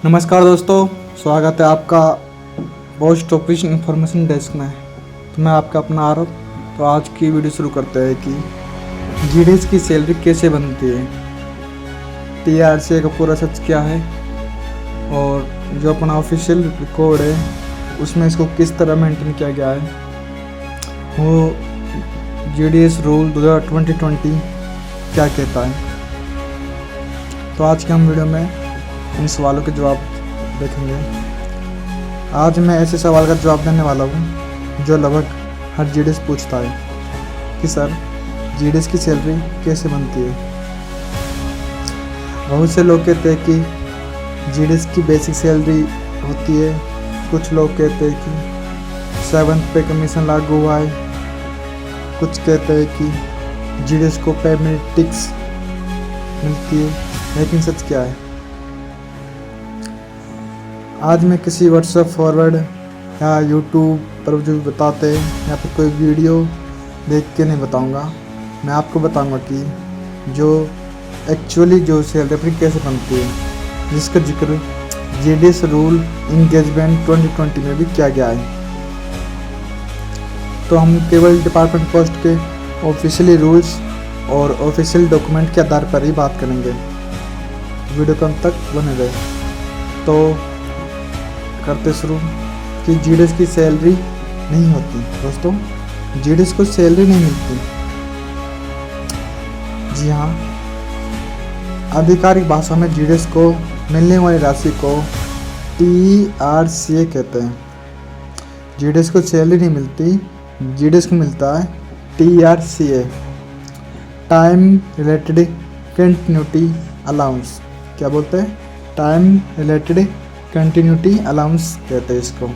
नमस्कार दोस्तों, स्वागत है आपका पोस्ट ऑफिस इंफॉर्मेशन डेस्क में। तो मैं आपका अपना आरव। तो आज की वीडियो शुरू करते हैं कि जीडीएस की सैलरी कैसे बनती है, टीआरसी का पूरा सच क्या है और जो अपना ऑफिशियल रिकॉर्ड है उसमें इसको किस तरह मेंटेन किया गया है, वो जीडीएस रूल 2020 क्या कहता है। तो आज के हम वीडियो में इन सवालों के जवाब देखेंगे। आज मैं ऐसे सवाल का जवाब देने वाला हूँ जो लगभग हर जीडीएस पूछता है कि सर जीडीएस की सैलरी कैसे बनती है। बहुत से लोग कहते हैं कि जीडीएस की बेसिक सैलरी होती है, कुछ लोग कहते हैं कि 7th पे कमीशन लागू हुआ है, कुछ कहते हैं कि जीडीएस को पेमेटिक्स मिलती है। लेकिन सच क्या है? आज मैं किसी व्हाट्सएप फॉरवर्ड या यूट्यूब पर जो बताते हैं या फिर कोई वीडियो देख के नहीं बताऊंगा। मैं आपको बताऊंगा कि जो एक्चुअली जो सैलरी कैसे बनती है, जिसका जिक्र जीडीएस रूल इंगेजमेंट 2020 में भी किया गया है। तो हम केवल डिपार्टमेंट पोस्ट के ऑफिशियली रूल्स और ऑफिशियल डॉक्यूमेंट के आधार पर ही बात करेंगे। वीडियो को अंत तक बने रहे। तो करते शुरू कि जीडीएस की सैलरी नहीं होती। दोस्तों, जीडीएस को सैलरी नहीं मिलती। जी हाँ, आधिकारिक भाषा में जीडीएस को मिलने वाली राशि को टीआरसीए कहते हैं। जीडीएस को सैलरी नहीं मिलती, जीडीएस को मिलता है टीआरसीए, टाइम रिलेटेड कंटिन्यूटी अलाउंस। क्या बोलते हैं? टाइम रिलेटेड कंटिन्यूटी अलाउंस कहते हैं इसको।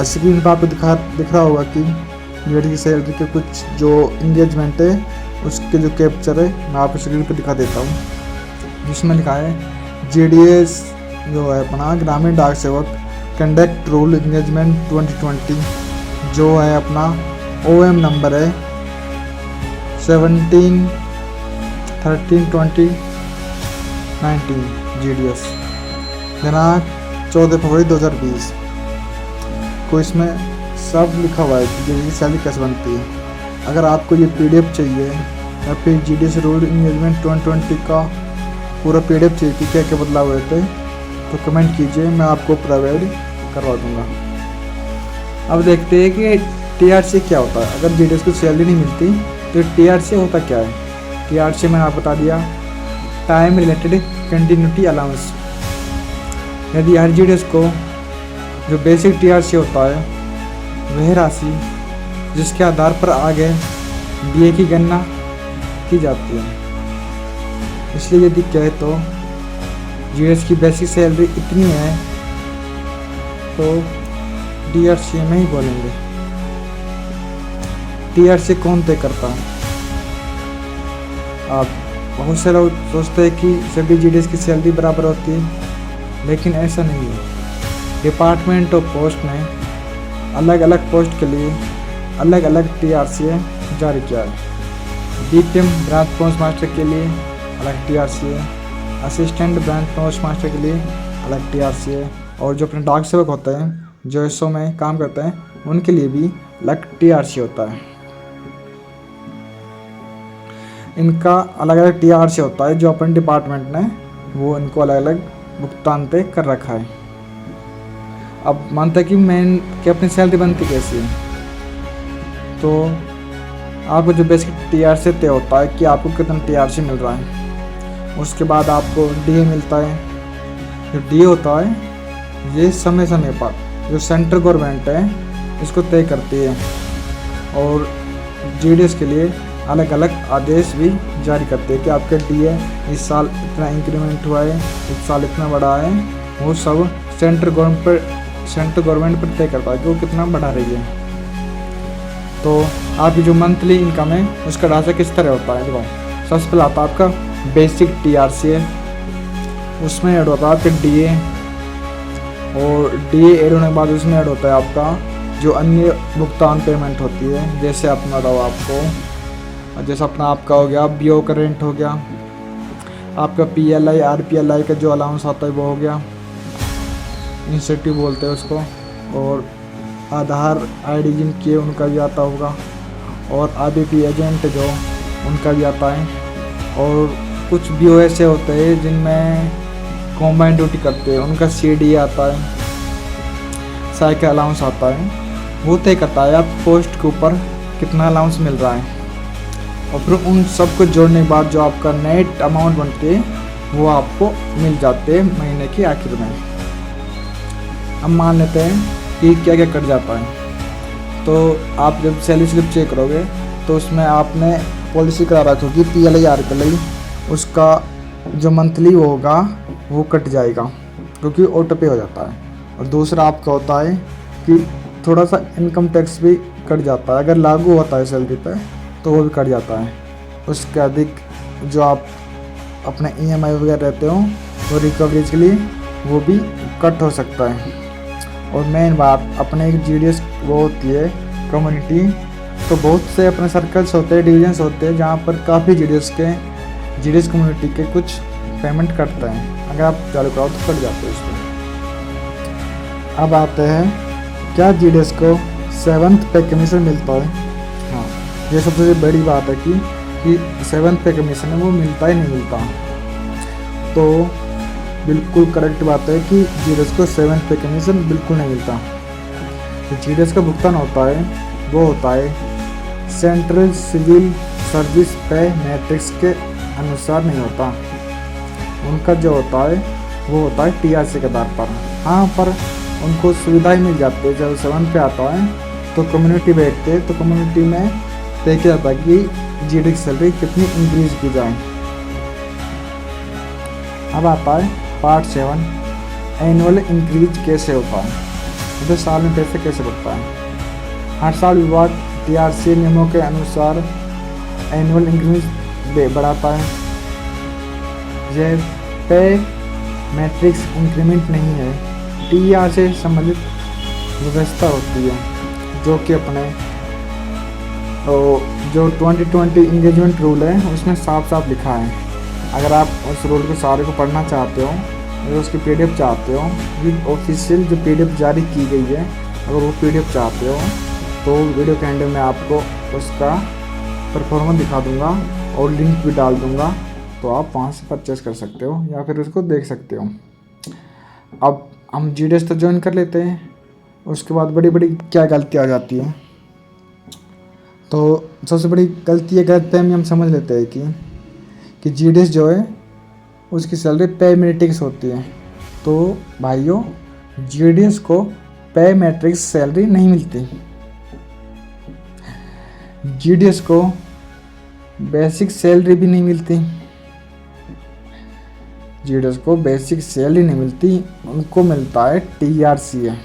स्क्रीन पर आपको दिख रहा होगा कि जीडीएस की सैलरी के कुछ जो इंगेजमेंट है उसके जो कैप्चर है मैं आपको स्क्रीन पर दिखा देता हूँ, जिसमें लिखा है जीडीएस जो है अपना ग्रामीण डाक सेवक कंडक्ट रूल इंगेजमेंट 2020, जो है अपना OM नंबर है 17/13/2019 जीडीएस, दिनांक 14 फरवरी 2020 को इसमें सब लिखा हुआ है कि जीडीएस की सैलरी कैसे बनती है। अगर आपको ये PDF चाहिए या फिर जीडीएस रूल इंगेजमेंट 2020 का पूरा PDF चाहिए कि क्या क्या बदलाव हुए थे, तो कमेंट कीजिए, मैं आपको प्रोवाइड करवा दूँगा। अब देखते हैं कि टीआरसी क्या होता है। अगर जीडीएस को सैलरी नहीं मिलती तो टीआरसी होता क्या है। टीआरसी मैंने आपको बता दिया, टाइम रिलेटेड कंटिन्यूटी अलाउंस। यदि हर जीडीएस को जो बेसिक टीआरसी होता है वह राशि जिसके आधार पर आगे डीए की गणना की जाती है। इसलिए यदि कहे तो जीडीएस की बेसिक सैलरी इतनी है तो टीआरसी में ही बोलेंगे। टीआरसी कौन तय करता है? आप बहुत से लोग सोचते हैं कि सभी जीडीएस की सैलरी बराबर होती है, लेकिन ऐसा नहीं है। डिपार्टमेंट ऑफ पोस्ट ने अलग अलग पोस्ट के लिए अलग अलग टीआरसी जारी किया है। डीपीएम ब्रांच पोस्ट मास्टर के लिए अलग टीआरसी है, असिस्टेंट ब्रांच पोस्ट मास्टर के लिए अलग टीआरसी है, और जो अपने डाक सेवक होते हैं जो एसओ में काम करते हैं उनके लिए भी अलग टीआरसी होता है। इनका अलग अलग टीआरसी होता है जो अपन डिपार्टमेंट ने वो इनको अलग अलग भुगतान तय कर रखा है। अब मानते हैं कि अपनी सैलरी बनती कैसी है, तो आपको जो बेसिक टीआरसी तय होता है कि आपको कितना टीआरसी मिल रहा है। उसके बाद आपको डीए मिलता है। जो डीए होता है ये समय समय पर जो सेंट्रल गवर्नमेंट है इसको तय करती है, और जीडीएस के लिए अलग अलग आदेश भी जारी करते हैं कि आपका डीए इस साल इतना इंक्रीमेंट हुआ है, इस साल इतना बढ़ा है। वो सब सेंट्रल गवर्नमेंट पर तय करता है कि वो कितना बढ़ा रही है। तो आपकी जो मंथली इनकम है उसका ढांचा किस तरह होता है? देखो, सबसे पहले आता है आपका बेसिक टीआरसी है, उसमें ऐड होता है आपका डीए, और डीए ऐड होने के बाद उसमें ऐड होता है आपका जो अन्य भुगतान पेमेंट होती है। जैसे अपना रहा आपको, जैसे अपना आपका हो गया बीओ करेंट हो गया, आपका पीएलआई आरपीएलआई का जो अलाउंस आता है वो हो गया, इंसेंटिव बोलते हैं उसको, और आधार आईडी जिनकी है उनका भी आता होगा, और आईबीपी एजेंट जो उनका भी आता है, और कुछ भी ऐसे होते हैं जिनमें कॉम्बाइन ड्यूटी करते हैं उनका सीडी आता है, साइकिल अलाउंस आता है। वो तय करता है आप पोस्ट के ऊपर कितना अलाउंस मिल रहा है, और फिर उन सब को जोड़ने के बाद जो आपका नेट अमाउंट बनते हैं वो आपको मिल जाते हैं महीने के आखिर में। अब मान लेते हैं कि क्या क्या कट जाता है। तो आप जब सैलरी स्लिप चेक करोगे तो उसमें आपने पॉलिसी करा रखी होगी PLIR के लिए, उसका जो मंथली होगा वो कट जाएगा क्योंकि ऑटो पे हो जाता है। और दूसरा आपका होता है कि थोड़ा सा इनकम टैक्स भी कट जाता है, अगर लागू होता है सैलरी पे तो वो भी कट जाता है। उसके अधिक जो आप अपने EMI वगैरह रहते हो वो रिकवरीज के लिए वो भी कट हो सकता है। और मेन बात अपने एक GDS वो होती है कम्युनिटी, तो बहुत से अपने सर्कल्स होते हैं, डिवीजन्स होते हैं जहाँ पर काफ़ी GDS कम्युनिटी के कुछ पेमेंट कटते हैं, अगर आप चालू कराओ तो कट जाते हैं उसमें। अब आते हैं क्या GDS को 7th पे कमीशन मिलता है। हाँ, ये सबसे बड़ी बात है कि 7th पे कमीशन है वो मिलता ही नहीं मिलता। तो बिल्कुल करेक्ट बात है कि GDS को 7th पे कमीशन बिल्कुल नहीं मिलता। तो GDS का भुगतान होता है वो होता है सेंट्रल सिविल सर्विस पे मैट्रिक्स के अनुसार नहीं होता, उनका जो होता है वो होता है TRC के आधार पर। हाँ, पर उनको सुविधाएं मिल जाती है। जब 7th पे आता है तो कम्युनिटी बैठते हैं, तो कम्युनिटी में तय किया जाता है कि GDS की सैलरी कितनी इंक्रीज की जाए। अब आता है पार्ट 7, एनुअल इंक्रीज कैसे होता है, मतलब साल में पैसे कैसे बढ़ता है। हर साल विभाग TRC नियमों के अनुसार एनुअल इंक्रीज बढ़ाता है। यह पे मैट्रिक्स इंक्रीमेंट नहीं है, TR से संबंधित व्यवस्था होती है जो कि अपने जो 2020 इंगेजमेंट रूल है उसमें साफ साफ लिखा है। अगर आप उस रूल को सारे को पढ़ना चाहते हो, अगर उसकी PDF चाहते हो, ये ऑफिशियल जो PDF जारी की गई है, अगर वो PDF चाहते हो तो वीडियो के एंड में आपको उसका परफॉर्मेंस दिखा दूंगा और लिंक भी डाल दूंगा, तो आप वहाँ से परचेस कर सकते हो या फिर उसको देख सकते हो। अब हम GDS तो ज्वाइन कर लेते हैं, उसके बाद बड़ी बड़ी क्या गलती आ जाती है। तो सबसे बड़ी गलती ये गलतफहमी हम समझ लेते हैं कि GDS जो है उसकी सैलरी पे मैट्रिक्स होती है। तो भाइयों, GDS को पे मैट्रिक्स सैलरी नहीं मिलती, GDS को बेसिक सैलरी भी नहीं मिलती, GDS को बेसिक सैलरी नहीं मिलती, उनको मिलता है TRC।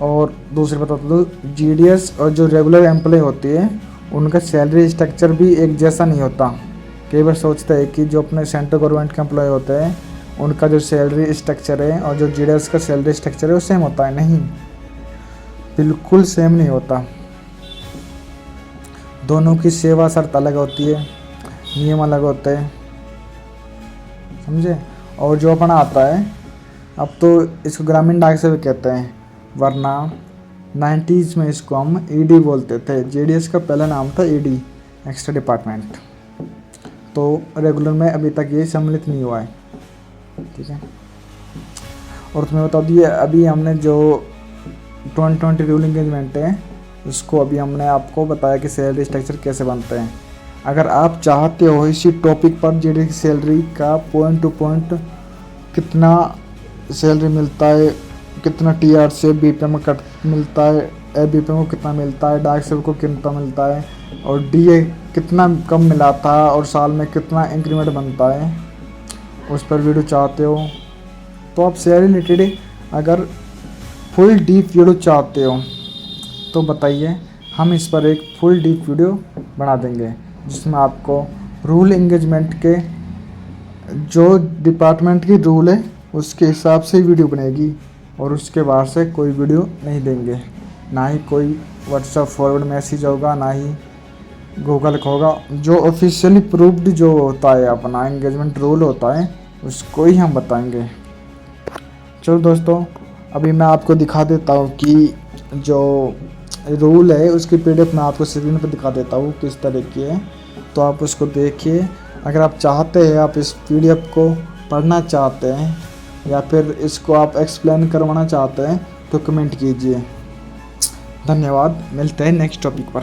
और दूसरी बता दो, GDS और जो रेगुलर एम्प्लॉय होती है उनका सैलरी स्ट्रक्चर भी एक जैसा नहीं होता। कई बार सोचते हैं कि जो अपने सेंट्रल गवर्नमेंट के एम्प्लॉय होते हैं उनका जो सैलरी स्ट्रक्चर है और जो GDS का सैलरी स्ट्रक्चर है वो सेम होता है। नहीं, बिल्कुल सेम नहीं होता। दोनों की सेवा शर्त अलग होती है, नियम अलग होते हैं, समझे। और जो अपना आता है, अब तो इसको ग्रामीण डाक से भी कहते हैं, वरना 90s में इसको हम ED बोलते थे। GDS का पहला नाम था ED, एक्स्ट्रा डिपार्टमेंट। तो रेगुलर में अभी तक ये सम्मिलित नहीं हुआ है, ठीक है। और तुम्हें बता दिए, अभी हमने जो 2020 रूल इंगेजमेंट है उसको अभी हमने आपको बताया कि सैलरी स्ट्रक्चर कैसे बनते हैं। अगर आप चाहते हो इसी टॉपिक पर GDS की सैलरी का पॉइंट टू पॉइंट कितना सैलरी मिलता है, कितना TR से BPM कट मिलता है, ABPM को कितना मिलता है, डाक सेवक को कितना मिलता है, और DA कितना कम मिला था और साल में कितना इंक्रीमेंट बनता है, उस पर वीडियो चाहते हो तो आप सैलरी रिलेटेड अगर फुल डीप वीडियो चाहते हो तो बताइए, हम इस पर एक फुल डीप वीडियो बना देंगे जिसमें आपको रूल इंगेजमेंट के जो डिपार्टमेंट की रूल है उसके हिसाब से वीडियो बनेगी, और उसके बाद से कोई वीडियो नहीं देंगे, ना ही कोई व्हाट्सएप फॉरवर्ड मैसेज होगा, ना ही गूगल का होगा। जो ऑफिशियली प्रूव्ड जो होता है अपना एंगेजमेंट रूल होता है उसको ही हम बताएंगे। चलो दोस्तों, अभी मैं आपको दिखा देता हूँ कि जो रूल है उसकी पीडीएफ मैं आपको स्क्रीन पर दिखा देता हूँ किस तरह की है, तो आप उसको देखिए। अगर आप चाहते हैं, आप इस पीडीएफ को पढ़ना चाहते हैं या फिर इसको आप एक्सप्लेन करवाना चाहते हैं तो कमेंट कीजिए। धन्यवाद, मिलते हैं नेक्स्ट टॉपिक पर।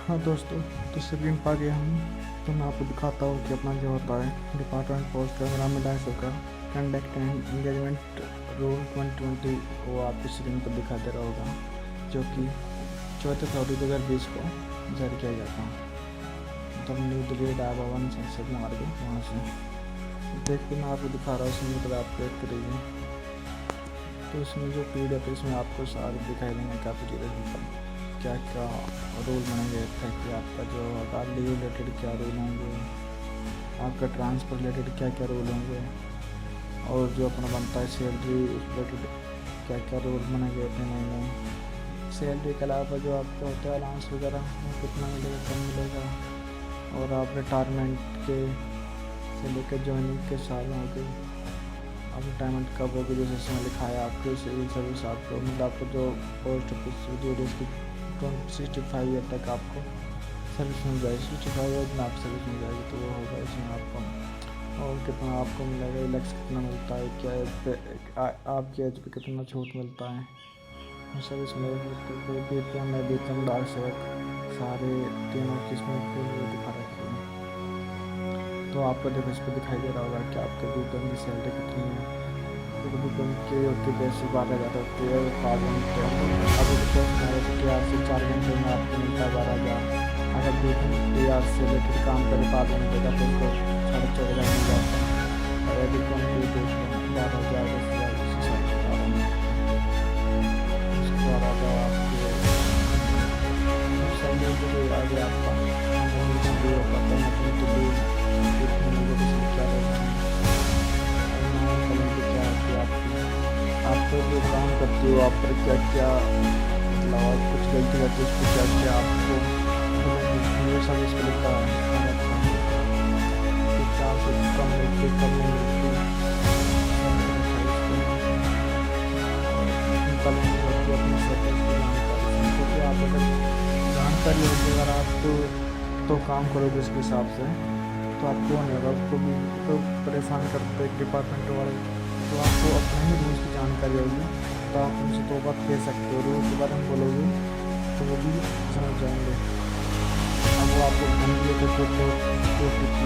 हाँ दोस्तों, तो स्क्रीन पर आ गए हम, तो मैं आपको दिखाता हूँ कि अपना जो होता है डिपार्टमेंट पोस्ट ग्रामीण डांस का कंडक्ट एंड इंगेजमेंट रूल 2020, वो आपको स्क्रीन पर दिखा दे रहा होगा, जो कि 4 फरवरी 2020 को जारी किया जाता है। तो न्यू दिल्ली भवन संसद मार्ग वहाँ से देखिए, मैं आपको दिखा रहा हूँ, उसमें मतलब आप देख करिए। तो इसमें जो पीडीएफ है इसमें आपको सारे दिखाई देंगे काफ़ी चीज़ें, क्या क्या रूल बनेंगे, कि आपका जो होगा लीव रिलेटेड क्या रूल होंगे, आपका ट्रांसफ़र रिलेटेड क्या क्या रूल होंगे, और जो अपना बनता है सैलरी रिलेटेड क्या क्या रूल बनेंगे अपने महीने। सैलरी के अलावा जो आपका होता है अलाउंस वगैरह वो कितना मिलेगा, कम मिलेगा, और आप रिटायरमेंट के से लेकर ज्वाइनिंग के साल होंगे, आप रिटायरमेंट कब होगी, जैसे इसमें लिखा है आपके सिविल सर्विस आपको, मतलब आपको जो पोस्ट ऑफिस की 65 ईयर तक आपको सर्विस मिल जाएगी, 65 ईयर में आपको सर्विस मिल जाएगी, तो वो होगा इसमें आपको। और कितना आपको मिलेगा, इलेक्स कितना मिलता है, क्या आपकी एज पे कितना छूट मिलता है, सर्विस में वेतन में वेतन डाक सेवक सारे तीनों किस्में दिखा रखी है। तो आपको देखो इस पर दिखाई दे रहा होगा कि आपके वेतन की सैलरी कितनी है। वेतन के होती है 12,000 होती है, 5 घंटे अब TR से 4 घंटे में आपको मिलता है 12,000। अगर वेतन TR से रिलेटेड काम करे 5 घंटे का तो उसको 14,500 मिल जाता है। और यदि कम भी देख लें 12,000 उसके बाद आ जाओ आपके सैलरी आगे आपका आपको जो काम करते हो आप पर क्या क्या मतलब कुछ गलती करते हो उसको क्या क्या आपको सर्विस को लिखा है, कम मिलती कम नहीं मिलती, अपनी सर्विस की जानकारी, क्योंकि आप अगर जानकारी होगी अगर आप तो काम करोगे उसके हिसाब से, तो आपको नहीं होगा। आपको भी तो परेशान करते हैं डिपार्टमेंट वाले, तो आपको अपने ही रूल्स की जानकारी होगी, तो आप उनसे तो बात कह सकते हो, रूल्स के बारे में बोलोगे तो वो भी समझ जाएंगे। अब वो आपको समझे तो समझो तो क्यों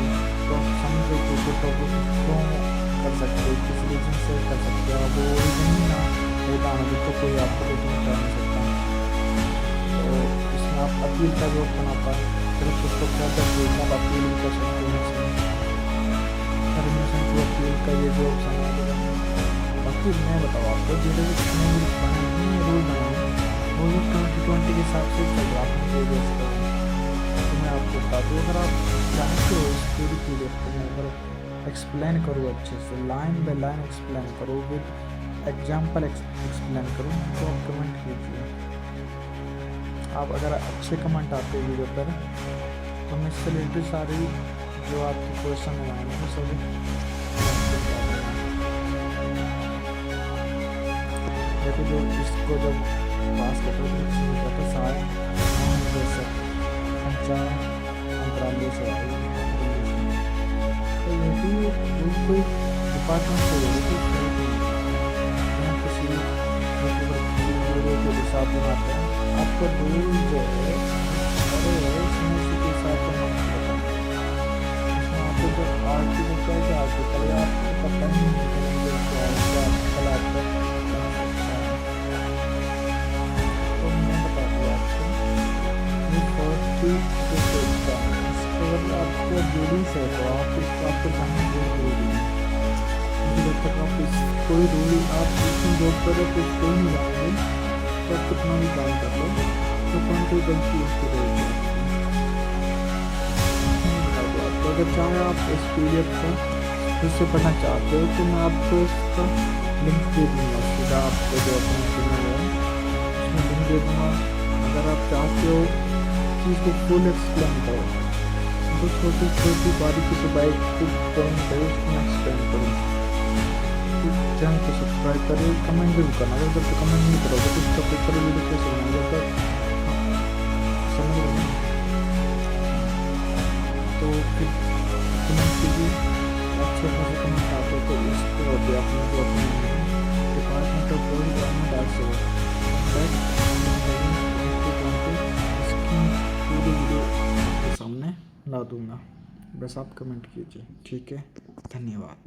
कर सकते हो, किस रीजन से कर सकते हो, वो रीजन ही ना बताना तो कोई आपको रेटिंग कर नहीं सकता। तो इसमें आप अपील का जो ऑप्शन आता है, सिर्फ उसको क्या करते हो, आप अपील भी कर सकते हो, परमिशन टू अपील का ये जो ऑप्शन है। बाकी मैं बताऊँ आपको जो रूल बनाए वो लोग 2020 के हिसाब से चल रहा है, तो मैं आपको बता दूँ, अगर आप चाहते हो इस पूरी पीडीएफ को मैं अगर एक्सप्लेन करूँ अच्छे से, लाइन बाय लाइन एक्सप्लेन करूँ, विद एग्जाम्पल एक्सप्लेन करूँ, तो आप कमेंट कीजिए। आप अगर अच्छे कमेंट आते हैं वीडियो पर तो मैं इससे रिलेटेड सारी जो आपके क्वेश्चन है वो सभी देखो, जो इसको जब पास करते तो सारे संचार मंत्रालय से आए, तो यदि कोई डिपार्टमेंट से किसी के हिसाब बनाते हैं, आपका रूल जो है के हिसाब से आपको जब आर्टिकल क्या है आर्टिकल आपको पता ही नहीं आर्टिकल आपको, तो मैं बताता हूँ आपको आपको जरूरी है, तो आप इसको आपको जानना बहुत जरूरी है। मुझे जब तक आप कोई रूल आप इसमें जॉब करो तो कोई नहीं जाएंगे, तो आप कितना भी काम कर लो तो कोई गलती उसकी रहेगी। तो अगर चाहे आप इस पीडीएफ को फिर से पढ़ना चाहते हो तो मैं आपको इसका लिंक दे दूँगा, सीधा आपको जो अपना चैनल है उसमें लिंक दे दूँगा। अगर आप चाहते हो कि इसको फुल एक्सप्लेन करो तो छोटी छोटी बारीकी से बाइक को पॉइंट है उसको मैं एक्सप्लेन करूँ। तो चैनल को सब्सक्राइब करें, कमेंट भी करना, अगर जब तक कमेंट नहीं करोगे तो इस टॉपिक पर वीडियो कैसे बनाएगा, जब समझ रहे हैं। तो फिर कमेंट कीजिए, अच्छे खासे कमेंट आते तो इसको होते अपने को अपने डिपार्टमेंट ऑफ गवर्नमेंट आर्ट्स इसकी पूरी वीडियो आपके सामने ला दूंगा, बस आप कमेंट कीजिए। ठीक है, धन्यवाद।